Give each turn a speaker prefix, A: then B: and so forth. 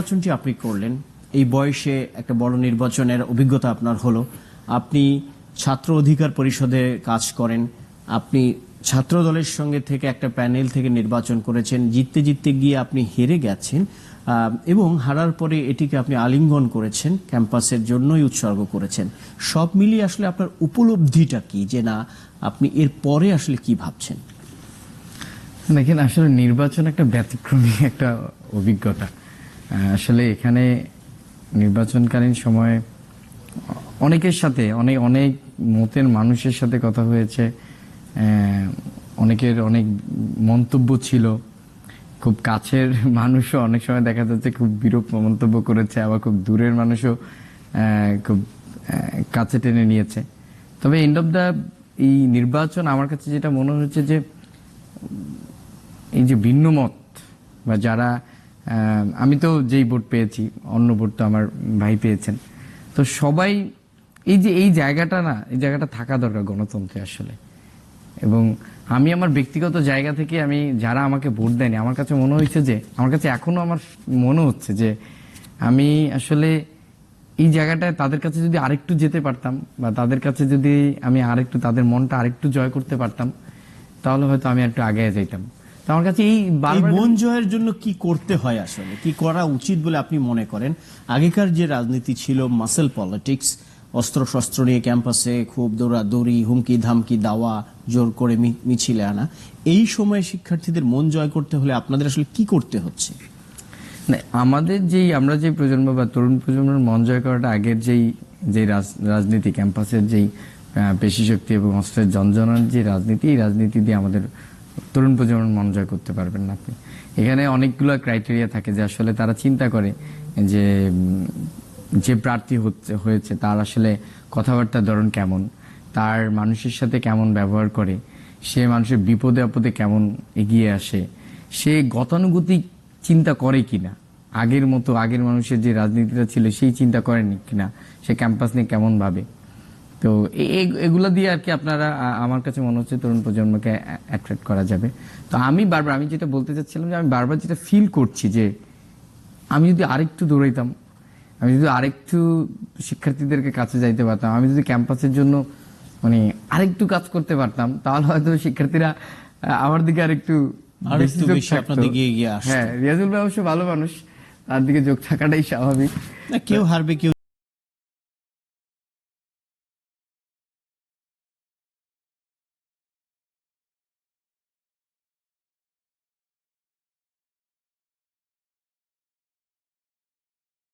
A: নির্বাচনটি আপনি করলেন, এই বয়সে একটা বড় নির্বাচনের অভিজ্ঞতা আপনার হলো। আপনি ছাত্র অধিকার পরিষদে কাজ করেন, আপনি ছাত্র দলের সঙ্গে থেকে একটা প্যানেল থেকে নির্বাচন করেছেন, জিততে জিততে গিয়ে আপনি হেরে গেছেন এবং হারার পরে এটিকে আপনি আলিঙ্গন করেছেন, ক্যাম্পাসের জন্যই উৎসর্গ করেছেন। সব মিলিয়ে আসলে আপনার উপলব্ধিটা কি, যে না আপনি এর পরে আসলে কি ভাবছেন?
B: দেখেন, আসলে নির্বাচন একটা ব্যতিক্রমী একটা অভিজ্ঞতা। আসলে এখানে নির্বাচনকালীন সময়ে অনেকের সাথে অনেক অনেক মতের মানুষের সাথে কথা হয়েছে, অনেকের অনেক মন্তব্য ছিল। খুব কাছের মানুষও অনেক সময় দেখা যাচ্ছে খুব বিরূপ মন্তব্য করেছে, আবার খুব দূরের মানুষও খুব কাছে টেনে নিয়েছে। তবে এন্ড অফ দ্য এই নির্বাচন আমার কাছে যেটা মনে হচ্ছে যে এই যে ভিন্ন মত বা যারা, আমি তো যেই ভোট পেয়েছি, অন্য ভোট তো আমার ভাই পেয়েছেন, তো সবাই এই জায়গাটা না, এই জায়গাটা থাকা দরকার গণতন্ত্রে আসলে। এবং আমি আমার ব্যক্তিগত জায়গা থেকে আমি যারা আমাকে ভোট দেয়নি, আমার কাছে মনে হয়েছে যে, আমার কাছে এখনো আমার মনে হচ্ছে যে আমি আসলে এই জায়গাটায় তাদের কাছে যদি আরেকটু যেতে পারতাম বা তাদের কাছে যদি আমি আরেকটু তাদের মনটা আরেকটু জয় করতে পারতাম, তাহলে হয়তো আমি একটু আগে যেতাম। তো আমার কাছে এই
A: মন জয়ের জন্য কি করতে হয়, আসলে কি করা উচিত বলে আপনি মনে করেন? আগেকার যে রাজনীতি ছিল মাসেল পলিটিক্স, অস্ত্র শস্ত্র নিয়ে ক্যাম্পাসে খুব দৌড়াদৌড়ি, হুমকি ধামকি দেওয়া, জোর করে মিছিলে আনা, এই সময়ে শিক্ষার্থীদের মন জয় করতে হলে আপনাদের আসলে কি করতে হচ্ছে?
B: আমাদের আমরা যে প্রজন্ম বা তরুণ প্রজন্মের মন জয় করাটা আগের যেই রাজনীতি, ক্যাম্পাসের যেই পেশি শক্তি এবং অস্ত্রের জনজনার যে রাজনীতি, এই রাজনীতি দিয়ে আমাদের তরুণ প্রজন্মের মন জয় করতে পারবেন না আপনি। এখানে অনেকগুলো ক্রাইটেরিয়া থাকে যে আসলে তারা চিন্তা করে যে প্রার্থী হয়েছে তার আসলে কথাবার্তার ধরন কেমন, তার মানুষের সাথে কেমন ব্যবহার করে, সে মানুষের বিপদে আপদে কেমন এগিয়ে আসে, সে গতানুগতিক চিন্তা করে কিনা, আগের মতো আগের মানুষের যে রাজনীতিটা ছিল সেই চিন্তা করেনি কিনা, সে ক্যাম্পাস নিয়ে কেমন ভাবে। তো এগুলা দিয়ে আর কি আপনারা, আমার কাছে মনে হচ্ছে তরুণ প্রজন্মকে অ্যাট্রাক্ট করা যাবে। তো আমি যেটা বলতে চাচ্ছিলাম যে আমি বারবার যেটা ফিল করছি যে আমি যদি আরেকটু দৌড়াইতাম, আমি যদি আরেকটু শিক্ষার্থীদেরকে কাছে যাইতে পারতাম, আমি যদি ক্যাম্পাসের জন্য আরেকটু কাজ করতে পারতাম, তাহলে হয়তো শিক্ষার্থীরা আমার দিকে আরেকটু হ্যাঁ, রিয়াজুল ভাই অবশ্য ভালো মানুষ, তার দিকে যোগ থাকাটাই স্বাভাবিক।
A: কেউ হারবে কেউ